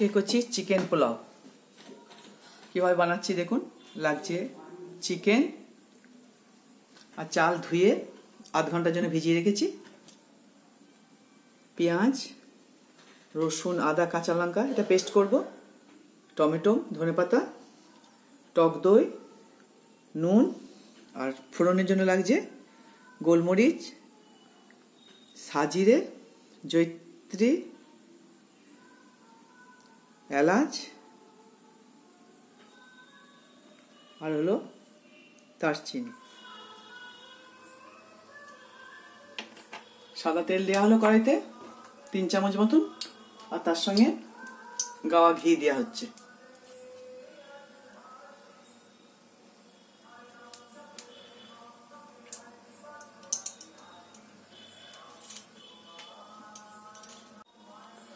আজকে করছি চিকেন পোলাও। কিভাবে বানাচ্ছি দেখুন। লাগছে চিকেন আর চাল ধুয়ে আধ ঘন্টার জন্য ভিজিয়ে রেখেছি, পেঁয়াজ, রসুন, আদা, কাঁচা লঙ্কা এটা পেস্ট করব, টমেটো, ধনেপাতা, টক দই, নুন, আর ফোড়নের জন্য লাগছে গোলমরিচ, সাজিরে, জয়িত্রী, এলাচ আর হলো দারচিনি। সাদা তেল দেওয়া হলো কড়াইতে 3 চামচ মতন, আর তার সঙ্গে গাওয়া ঘি দেওয়া হচ্ছে।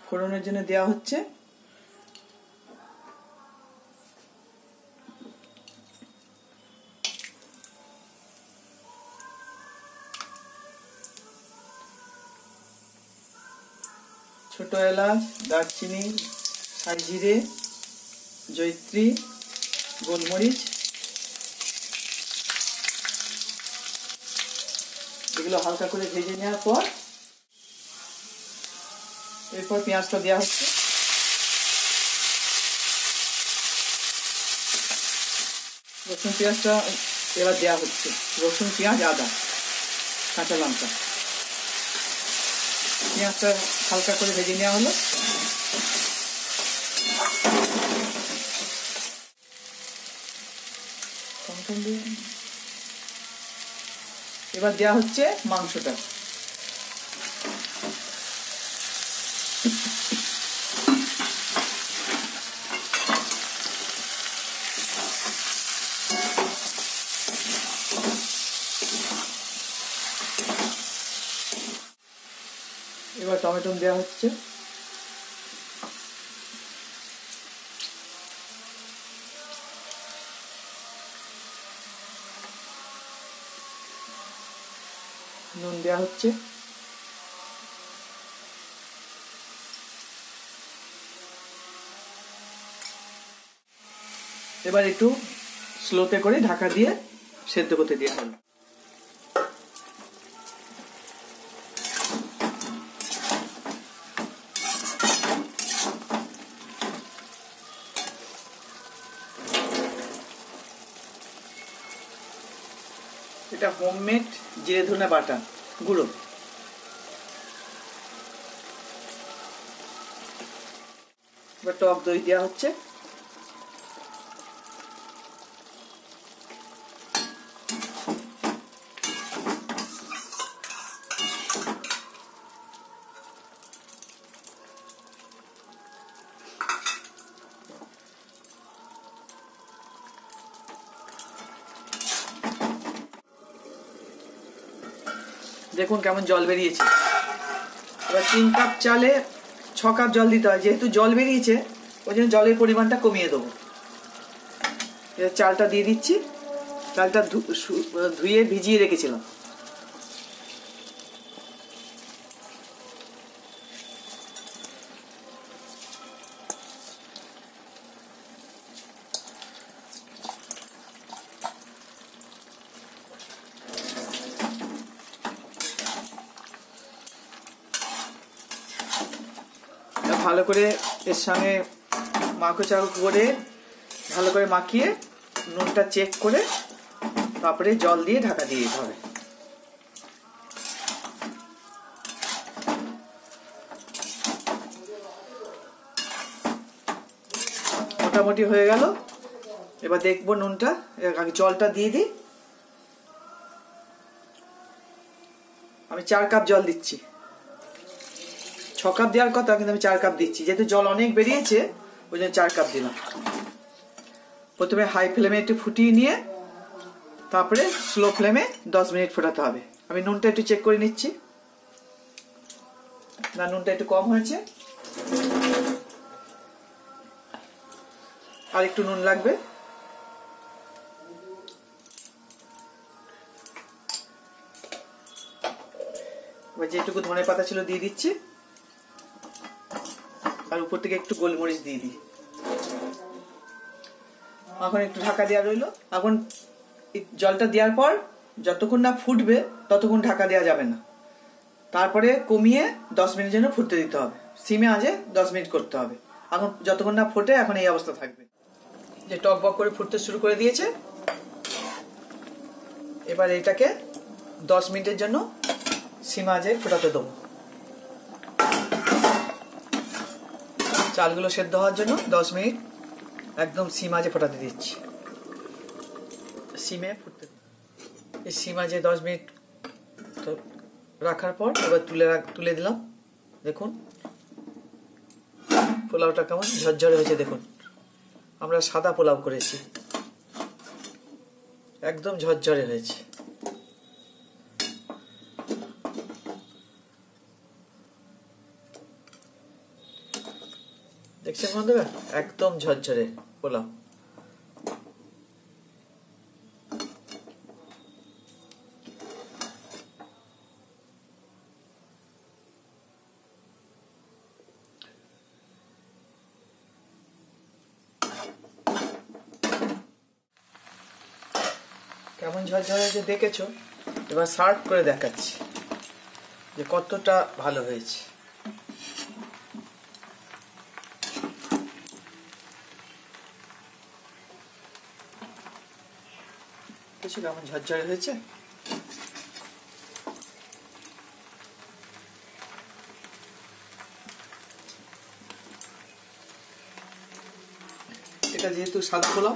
ফোড়নের জন্য দেওয়া হচ্ছে ছোট এলাচ, দারচিনি, সাইজিরে, জয়িত্রী, গোলমরিচ, এগুলো হালকা করে ভেজে নেওয়ার পর এরপর পেঁয়াজটা দেওয়া হচ্ছে। রসুন পেঁয়াজটা এবার দেওয়া হচ্ছে, রসুন, পেঁয়াজ, আদা, কাঁচা লঙ্কা। পেঁয়াজটা হালকা করে ভেজে নেওয়া হলো। এবার দেওয়া হচ্ছে মাংসটা। এবার টমেটো দেওয়া হচ্ছে। নুন দেওয়া হচ্ছে। এবার একটু স্লোতে করে ঢাকা দিয়ে সেদ্ধ করতে দেওয়া হলো। এটা হোমমেড জিরে ধনে বাটা গুঁড়ো। এবার টক দই দেওয়া হচ্ছে। দেখুন কেমন জল বেরিয়েছে। এবার 3 কাপ চালে 6 কাপ জল দিতে হয়। যেহেতু জল বেরিয়েছে ওই জন্য জলের পরিমাণটা কমিয়ে দেবো। এবার চালটা দিয়ে দিচ্ছি। চালটা ধুয়ে ভিজিয়ে রেখেছিলাম। ভালো করে এর সঙ্গে মাখো করে ভালো করে মাখিয়ে নুনটা চেক করে তারপরে জল দিয়ে ঢাকা দিয়ে দিতে হবে। মোটামুটি হয়ে গেল। এবার দেখবো নুনটা। আগে জলটা দিয়ে দিই। আমি 4 কাপ জল দিচ্ছি। 6 কাপ দেওয়ার কথা, কিন্তু আমি 4 কাপ দিচ্ছি। যেহেতু জল অনেক বেরিয়েছে ওই জন্য 4 কাপ দিলাম। প্রথমে হাই ফ্লেমে একটু ফুটিয়ে নিয়ে তারপরে স্লো ফ্লেমে 10 মিনিট ফোটাতে হবে। আমি নুনটা একটু চেক করে নিচ্ছি। না, নুনটা একটু কম হয়েছে, আর একটু নুন লাগবে। এবার যেটুকু ধনে পাতা ছিল দিয়ে দিচ্ছি। আর উপর থেকে একটু গোলমরিচ দিয়ে দিই। এখন একটু ঢাকা দেওয়া রইলো। এখন জলটা দেওয়ার পর যতক্ষণ না ফুটবে ততক্ষণ ঢাকা দেওয়া যাবে না, তারপরে কমিয়ে 10 মিনিটের জন্য ফুটতে দিতে হবে। সিমে আঁচে 10 মিনিট করতে হবে। এখন যতক্ষণ না ফোটে এখন এই অবস্থা থাকবে। যে টক বক করে ফুটতে শুরু করে দিয়েছে, এবার এটাকে 10 মিনিটের জন্য সিমে আঁচে ফোটাতে দেবো। চালগুলো সেদ্ধ হওয়ার জন্য 10 মিনিট একদম সিম আঁচে ফোটাতে দিচ্ছি। সিমে ফুটতে এই সিম আঁচে 10 মিনিট রাখার পর এবার তুলে দিলাম। দেখুন পোলাওটা কেমন ঝরঝরে হয়েছে। দেখুন আমরা সাদা পোলাও করেছি, একদম ঝরঝরে হয়েছে। দেখছেন বন্ধুরা, একদম ঝরঝরে পোলাও। কেমন ঝরঝরে যে দেখেছো, এবার সার্ভ করে দেখাচ্ছি যে কতটা ভালো হয়েছে। দেখছো কেমন ঝরঝরে হয়েছে। এটা যেহেতু সাদা পোলাও